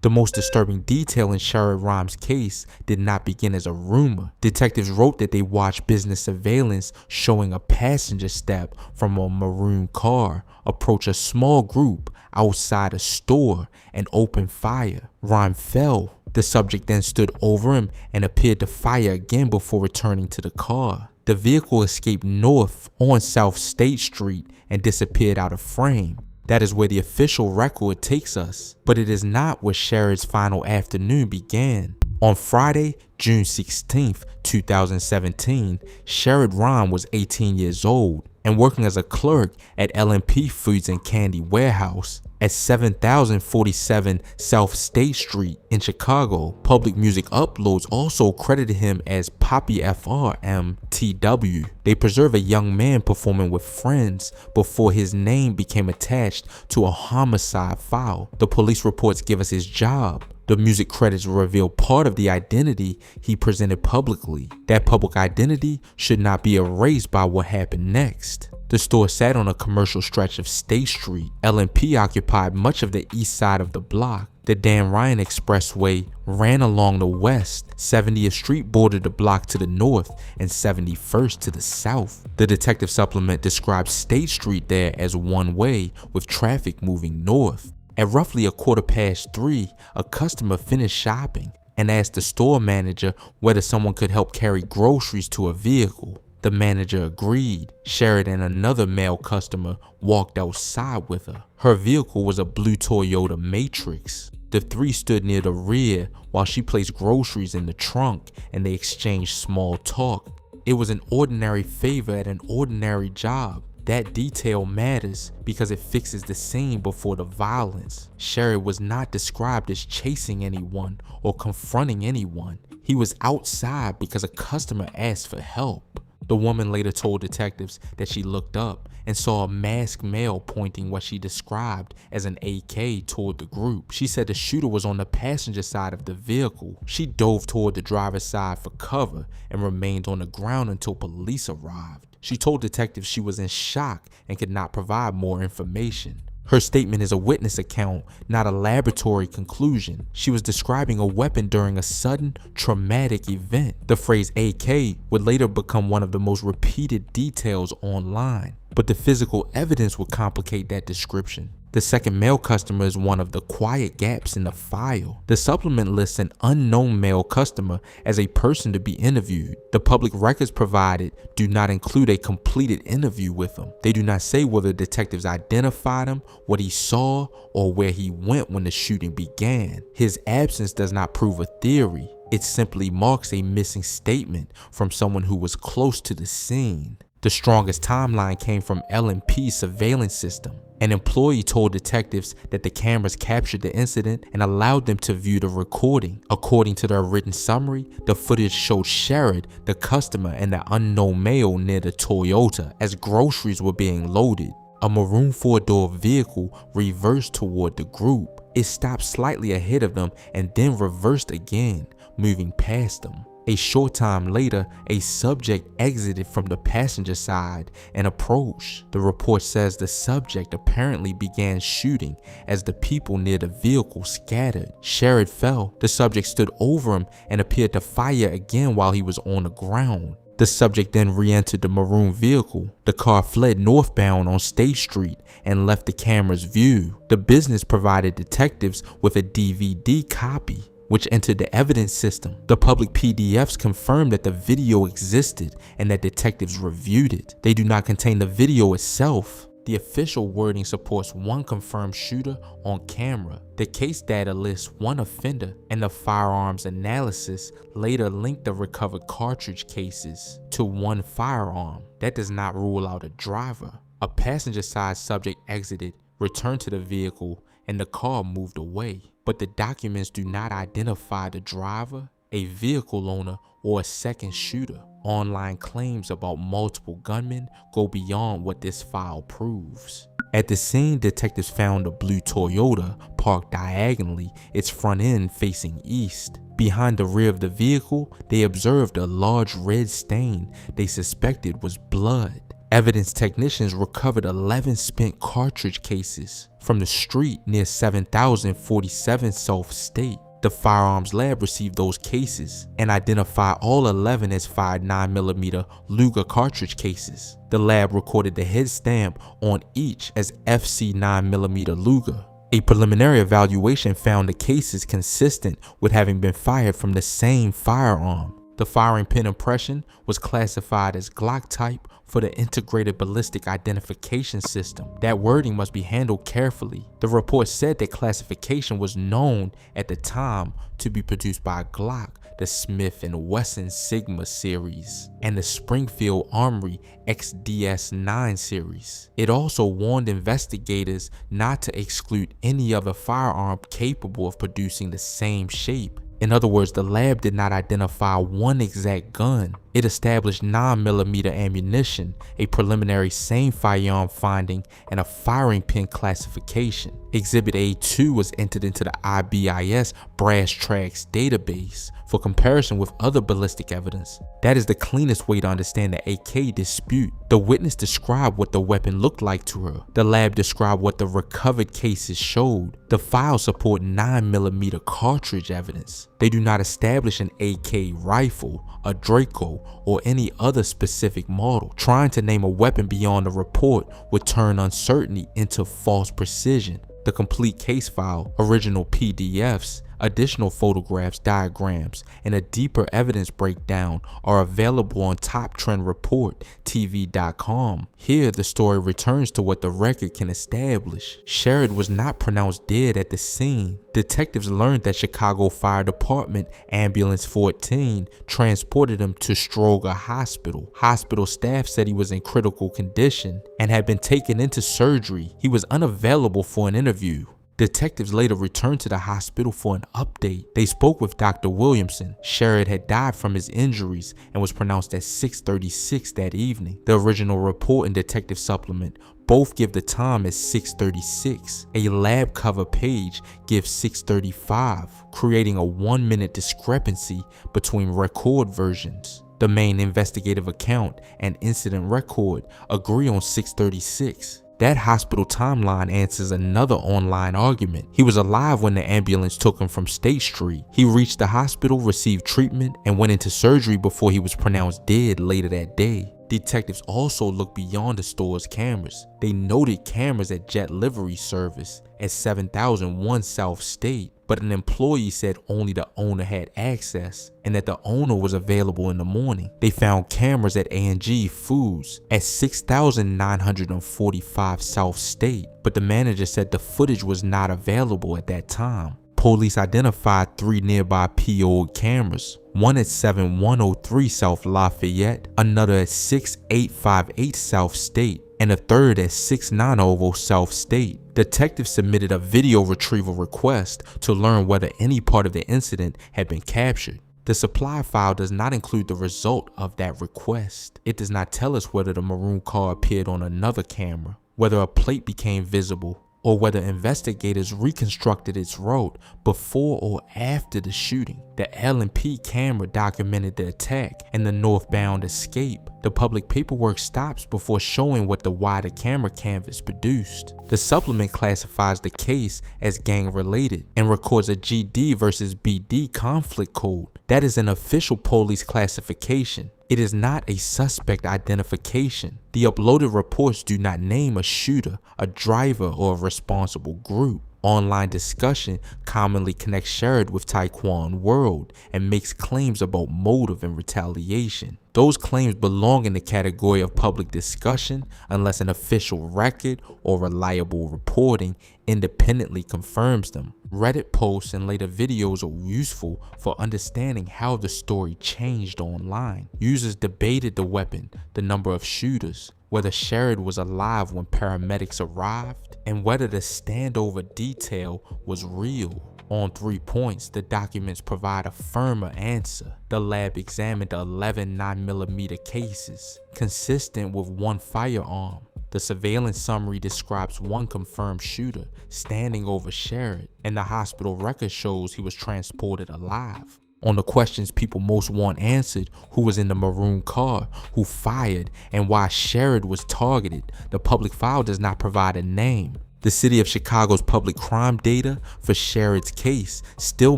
The most disturbing detail in Sherrod Rhymes' case did not begin as a rumor. Detectives wrote that they watched business surveillance showing a passenger step from a maroon car approach a small group outside a store and open fire. Rhyme fell. The subject then stood over him and appeared to fire again before returning to the car. The vehicle escaped north on South State Street and disappeared out of frame. That is where the official record takes us, but it is not where Sherrod's final afternoon began. On Friday, June 16th, 2017, Sherrod Rhyme was 18 years old and working as a clerk at L&P Foods and Candy Warehouse at 7047 South State Street in Chicago. Public Music Uploads also credited him as PoppieFrmTW. They preserve a young man performing with friends before his name became attached to a homicide file. The police reports give us his job. The music credits reveal part of the identity he presented publicly. That public identity should not be erased by what happened next. The store sat on a commercial stretch of State Street. L&P occupied much of the east side of the block. The Dan Ryan Expressway ran along the west. 70th Street bordered the block to the north and 71st to the south. The detective supplement described State Street there as one way with traffic moving north. At roughly 3:15, a customer finished shopping and asked the store manager whether someone could help carry groceries to a vehicle. The manager agreed. Sherrod and another male customer walked outside with her. Her vehicle was a blue Toyota Matrix. The three stood near the rear while she placed groceries in the trunk and they exchanged small talk. It was an ordinary favor at an ordinary job. That detail matters because it fixes the scene before the violence. Sherrod was not described as chasing anyone or confronting anyone. He was outside because a customer asked for help. The woman later told detectives that she looked up and saw a masked male pointing what she described as an AK toward the group. She said the shooter was on the passenger side of the vehicle. She dove toward the driver's side for cover and remained on the ground until police arrived. She told detectives she was in shock and could not provide more information. Her statement is a witness account, not a laboratory conclusion. She was describing a weapon during a sudden, traumatic event. The phrase AK would later become one of the most repeated details online, but the physical evidence would complicate that description. The second male customer is one of the quiet gaps in the file. The supplement lists an unknown male customer as a person to be interviewed. The public records provided do not include a completed interview with him. They do not say whether detectives identified him, what he saw, or where he went when the shooting began. His absence does not prove a theory. It simply marks a missing statement from someone who was close to the scene. The strongest timeline came from L&P's surveillance system. An employee told detectives that the cameras captured the incident and allowed them to view the recording. According to their written summary, the footage showed Sherrod, the customer, and the unknown male near the Toyota as groceries were being loaded. A maroon four-door vehicle reversed toward the group. It stopped slightly ahead of them and then reversed again, moving past them. A short time later, a subject exited from the passenger side and approached. The report says the subject apparently began shooting as the people near the vehicle scattered. Sherrod fell. The subject stood over him and appeared to fire again while he was on the ground. The subject then re-entered the maroon vehicle. The car fled northbound on State Street and left the camera's view. The business provided detectives with a DVD copy, which entered the evidence system. The public PDFs confirmed that the video existed and that detectives reviewed it. They do not contain the video itself. The official wording supports one confirmed shooter on camera. The case data lists one offender, and the firearms analysis later linked the recovered cartridge cases to one firearm. That does not rule out a driver. A passenger side subject exited, returned to the vehicle, and the car moved away. But the documents do not identify the driver, a vehicle owner, or a second shooter. Online claims about multiple gunmen go beyond what this file proves. At the scene, detectives found a blue Toyota parked diagonally, its front end facing east. Behind the rear of the vehicle, they observed a large red stain they suspected was blood. Evidence technicians recovered 11 spent cartridge cases from the street near 7047 South State. The firearms lab received those cases and identified all 11 as fired 9mm Luger cartridge cases. The lab recorded the head stamp on each as FC 9mm Luger. A preliminary evaluation found the cases consistent with having been fired from the same firearm. The firing pin impression was classified as Glock type for the integrated ballistic identification system. That wording must be handled carefully. The report said that classification was known at the time to be produced by Glock, the Smith & Wesson Sigma series, and the Springfield Armory XDS-9 series. It also warned investigators not to exclude any other firearm capable of producing the same shape. In other words, the lab did not identify one exact gun. It established 9mm ammunition, a preliminary same firearm finding, and a firing pin classification. Exhibit A2 was entered into the IBIS brass tracks database for comparison with other ballistic evidence. That is the cleanest way to understand the AK dispute. The witness described what the weapon looked like to her. The lab described what the recovered cases showed. The files support 9mm cartridge evidence. They do not establish an AK rifle, a Draco, or any other specific model. Trying to name a weapon beyond the report would turn uncertainty into false precision. The complete case file, original PDFs, additional photographs, diagrams, and a deeper evidence breakdown are available on TopTrendReport.tv.com. Here, the story returns to what the record can establish. Sherrod was not pronounced dead at the scene. Detectives learned that Chicago Fire Department Ambulance 14 transported him to Stroger Hospital. Hospital staff said he was in critical condition and had been taken into surgery. He was unavailable for an interview. Detectives later returned to the hospital for an update. They spoke with Dr. Williamson. Sherrod had died from his injuries and was pronounced at 6:36 that evening. The original report and detective supplement both give the time as 6:36. A lab cover page gives 6:35, creating a 1-minute discrepancy between record versions. The main investigative account and incident record agree on 6:36. That hospital timeline answers another online argument. He was alive when the ambulance took him from State Street. He reached the hospital, received treatment, and went into surgery before he was pronounced dead later that day. Detectives also looked beyond the store's cameras. They noted cameras at Jet Livery Service at 7001 South State, but an employee said only the owner had access and that the owner was available in the morning. They found cameras at A&G Foods at 6945 South State, but the manager said the footage was not available at that time. Police identified 3 nearby PO'd cameras, one at 7103 South Lafayette, another at 6858 South State, and a third at 6900 South State. Detectives submitted a video retrieval request to learn whether any part of the incident had been captured. The supply file does not include the result of that request. It does not tell us whether the maroon car appeared on another camera, whether a plate became visible, or whether investigators reconstructed its route before or after the shooting. The L&P camera documented the attack and the northbound escape. The public paperwork stops before showing what the wider camera canvas produced. The supplement classifies the case as gang-related and records a GD versus BD conflict code. That is an official police classification. It is not a suspect identification. The uploaded reports do not name a shooter, a driver, or a responsible group. Online discussion commonly connects Sherrod with Taekwon World and makes claims about motive and retaliation. Those claims belong in the category of public discussion unless an official record or reliable reporting independently confirms them. Reddit posts and later videos are useful for understanding how the story changed online. Users debated the weapon, the number of shooters, whether Sherrod was alive when paramedics arrived, and whether the standover detail was real. On 3 points, the documents provide a firmer answer. The lab examined 11 9mm cases, consistent with one firearm. The surveillance summary describes one confirmed shooter standing over Sherrod, and the hospital record shows he was transported alive. On the questions people most want answered, who was in the maroon car, who fired, and why Sherrod was targeted, the public file does not provide a name. The city of Chicago's public crime data for Sherrod's case still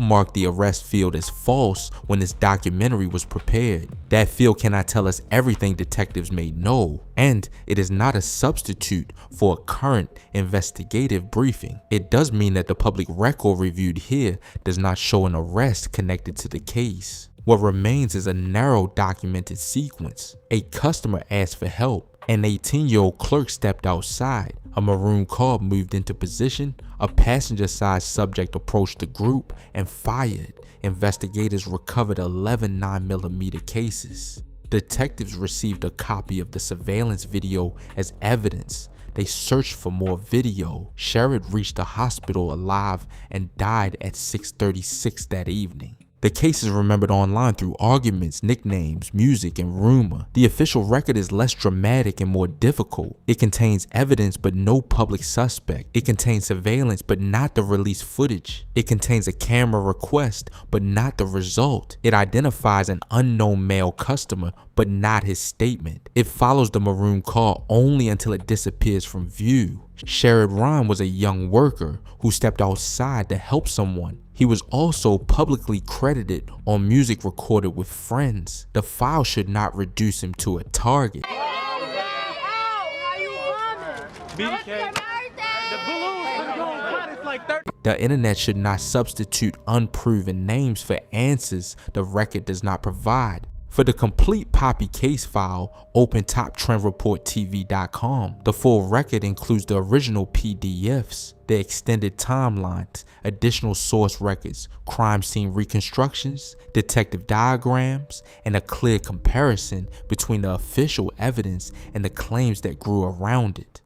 marked the arrest field as false when this documentary was prepared. That field cannot tell us everything detectives may know, and it is not a substitute for a current investigative briefing. It does mean that the public record reviewed here does not show an arrest connected to the case. What remains is a narrow documented sequence. A customer asked for help. An 18-year-old clerk stepped outside. A maroon car moved into position. A passenger-side subject approached the group and fired. Investigators recovered 11 9mm cases. Detectives received a copy of the surveillance video as evidence. They searched for more video. Sherrod reached the hospital alive and died at 6:36 that evening. The case is remembered online through arguments, nicknames, music, and rumor. The official record is less dramatic and more difficult. It contains evidence but no public suspect. It contains surveillance but not the released footage. It contains a camera request but not the result. It identifies an unknown male customer but not his statement. It follows the maroon car only until it disappears from view. Sherrod was a young worker who stepped outside to help someone. He was also publicly credited on music recorded with friends. The file should not reduce him to a target. The internet should not substitute unproven names for answers the record does not provide. For the complete Poppie case file, open TopTrendReportTV.com. The full record includes the original PDFs, the extended timelines, additional source records, crime scene reconstructions, detective diagrams, and a clear comparison between the official evidence and the claims that grew around it.